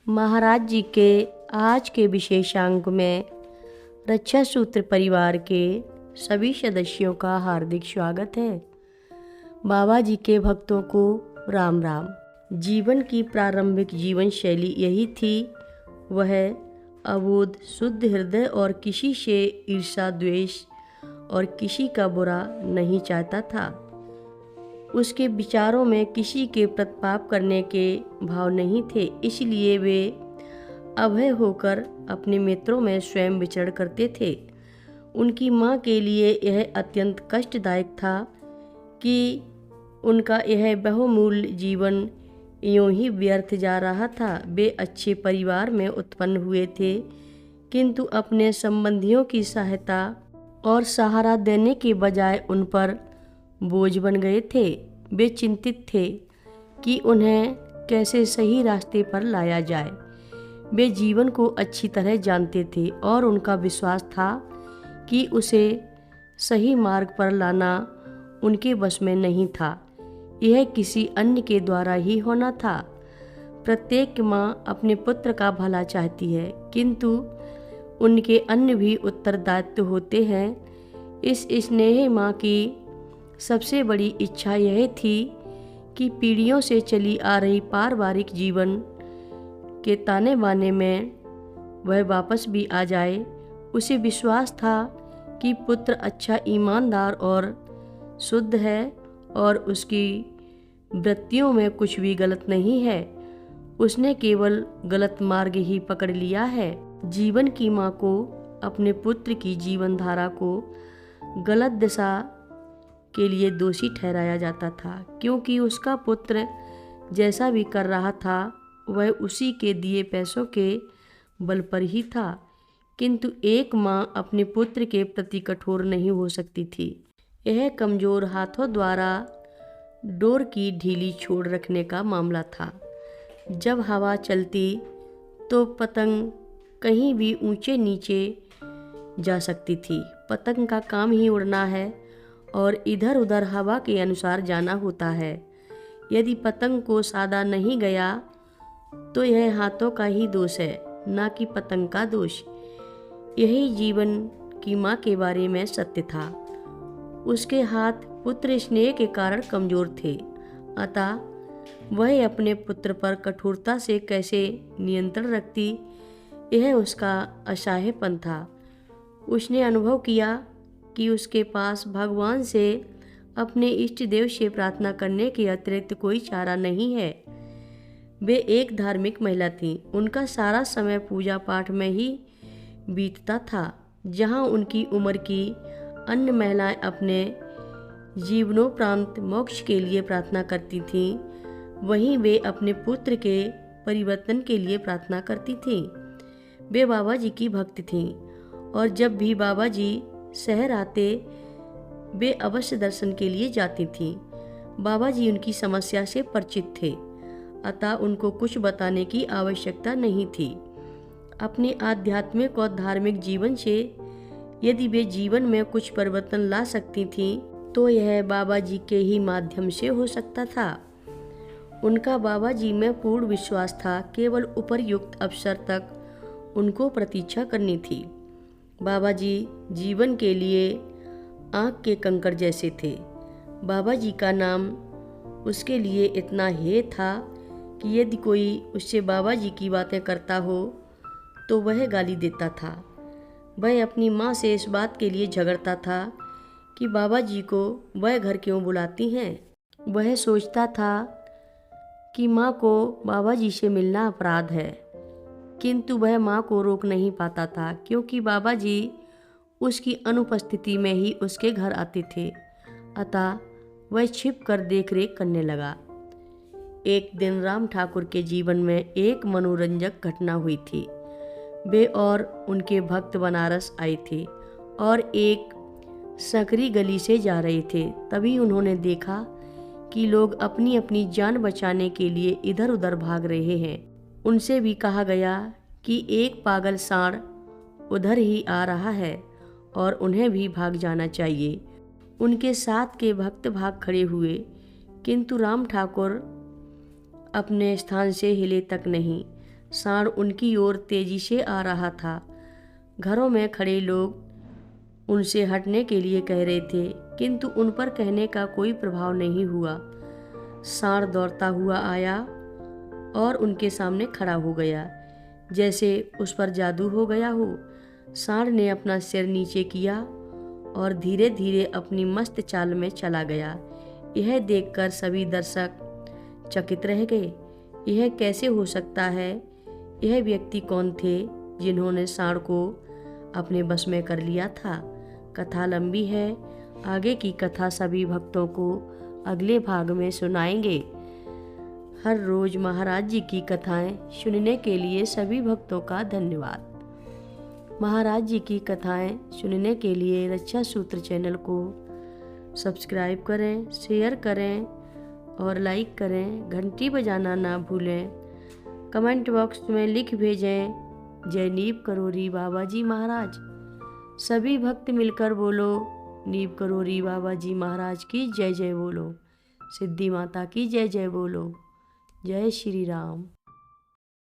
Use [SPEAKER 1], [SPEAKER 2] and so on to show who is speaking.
[SPEAKER 1] महाराज जी के आज के विशेषांक में रक्षा सूत्र परिवार के सभी सदस्यों का हार्दिक स्वागत है। बाबा जी के भक्तों को राम राम। जीवन की प्रारंभिक जीवन शैली यही थी। वह अबोध शुद्ध हृदय और किसी से ईर्षा द्वेष और किसी का बुरा नहीं चाहता था। उसके विचारों में किसी के प्रतिपाप करने के भाव नहीं थे, इसलिए वे अभय होकर अपने मित्रों में स्वयं विचरण करते थे। उनकी माँ के लिए यह अत्यंत कष्टदायक था कि उनका यह बहुमूल्य जीवन यूं ही व्यर्थ जा रहा था। वे अच्छे परिवार में उत्पन्न हुए थे, किंतु अपने संबंधियों की सहायता और सहारा देने के बजाय उन पर बोझ बन गए थे। वे चिंतित थे कि उन्हें कैसे सही रास्ते पर लाया जाए। वे जीवन को अच्छी तरह जानते थे और उनका विश्वास था कि उसे सही मार्ग पर लाना उनके वश में नहीं था। यह किसी अन्य के द्वारा ही होना था। प्रत्येक माँ अपने पुत्र का भला चाहती है, किंतु उनके अन्य भी उत्तरदायित्व होते हैं। इस स्नेही माँ की सबसे बड़ी इच्छा यह थी कि पीढ़ियों से चली आ रही पारिवारिक जीवन के ताने बाने में वह वापस भी आ जाए। उसे विश्वास था कि पुत्र अच्छा, ईमानदार और शुद्ध है और उसकी वृत्तियों में कुछ भी गलत नहीं है। उसने केवल गलत मार्ग ही पकड़ लिया है। जीवन की माँ को अपने पुत्र की जीवन धारा को गलत दिशा के लिए दोषी ठहराया जाता था, क्योंकि उसका पुत्र जैसा भी कर रहा था वह उसी के दिए पैसों के बल पर ही था। किंतु एक माँ अपने पुत्र के प्रति कठोर नहीं हो सकती थी। यह कमजोर हाथों द्वारा डोर की ढीली छोड़ रखने का मामला था। जब हवा चलती तो पतंग कहीं भी ऊंचे नीचे जा सकती थी। पतंग का काम ही उड़ना है और इधर उधर हवा के अनुसार जाना होता है। यदि पतंग को साधा नहीं गया तो यह हाथों का ही दोष है, ना कि पतंग का दोष। यही जीवन की माँ के बारे में सत्य था। उसके हाथ पुत्र स्नेह के कारण कमजोर थे, अतः वह अपने पुत्र पर कठोरता से कैसे नियंत्रण रखती, यह उसका असहायपन था। उसने अनुभव किया कि उसके पास भगवान से अपने इष्ट देव से प्रार्थना करने के अतिरिक्त कोई चारा नहीं है। वे एक धार्मिक महिला थीं। उनका सारा समय पूजा पाठ में ही बीतता था। जहाँ उनकी उम्र की अन्य महिलाएं अपने जीवनोपरांत मोक्ष के लिए प्रार्थना करती थीं, वहीं वे अपने पुत्र के परिवर्तन के लिए प्रार्थना करती थीं। वे बाबा जी की भक्त थीं और जब भी बाबा जी शहर आते वे अवश्य दर्शन के लिए जाती थीं। बाबा जी उनकी समस्या से परिचित थे, अतः उनको कुछ बताने की आवश्यकता नहीं थी। अपने आध्यात्मिक और धार्मिक जीवन से यदि वे जीवन में कुछ परिवर्तन ला सकती थीं, तो यह बाबा जी के ही माध्यम से हो सकता था। उनका बाबा जी में पूर्ण विश्वास था। केवल उपरयुक्त अवसर तक उनको प्रतीक्षा करनी थी। बाबा जी जीवन के लिए आँख के कंकड़ जैसे थे। बाबा जी का नाम उसके लिए इतना हेय था कि यदि कोई उससे बाबा जी की बातें करता हो तो वह गाली देता था। वह अपनी माँ से इस बात के लिए झगड़ता था कि बाबा जी को वह घर क्यों बुलाती हैं। वह सोचता था कि माँ को बाबा जी से मिलना अपराध है, किंतु वह माँ को रोक नहीं पाता था, क्योंकि बाबा जी उसकी अनुपस्थिति में ही उसके घर आते थे। अतः वह छिप कर देख रेख करने लगा। एक दिन राम ठाकुर के जीवन में एक मनोरंजक घटना हुई थी। वे और उनके भक्त बनारस आए थे और एक सकरी गली से जा रहे थे। तभी उन्होंने देखा कि लोग अपनी अपनी जान बचाने के लिए इधर उधर भाग रहे हैं। उनसे भी कहा गया कि एक पागल सांड उधर ही आ रहा है और उन्हें भी भाग जाना चाहिए। उनके साथ के भक्त भाग खड़े हुए, किंतु राम ठाकुर अपने स्थान से हिले तक नहीं। सांड उनकी ओर तेजी से आ रहा था। घरों में खड़े लोग उनसे हटने के लिए कह रहे थे, किंतु उन पर कहने का कोई प्रभाव नहीं हुआ। सांड दौड़ता हुआ आया और उनके सामने खड़ा हो गया, जैसे उस पर जादू हो गया हो। सांड ने अपना सिर नीचे किया और धीरे धीरे अपनी मस्त चाल में चला गया। यह देखकर सभी दर्शक चकित रह गए। यह कैसे हो सकता है? यह व्यक्ति कौन थे जिन्होंने सांड को अपने बस में कर लिया था? कथा लंबी है, आगे की कथा सभी भक्तों को अगले भाग में सुनाएंगे। हर रोज महाराज जी की कथाएं सुनने के लिए सभी भक्तों का धन्यवाद। महाराज जी की कथाएं सुनने के लिए रक्षा सूत्र चैनल को सब्सक्राइब करें, शेयर करें और लाइक करें। घंटी बजाना ना भूलें। कमेंट बॉक्स में लिख भेजें, जय नीव करोरी बाबा जी महाराज। सभी भक्त मिलकर बोलो, नीव करोरी बाबा जी महाराज की जय जय बोलो। सिद्धि माता की जय जय बोलो। जय श्री राम।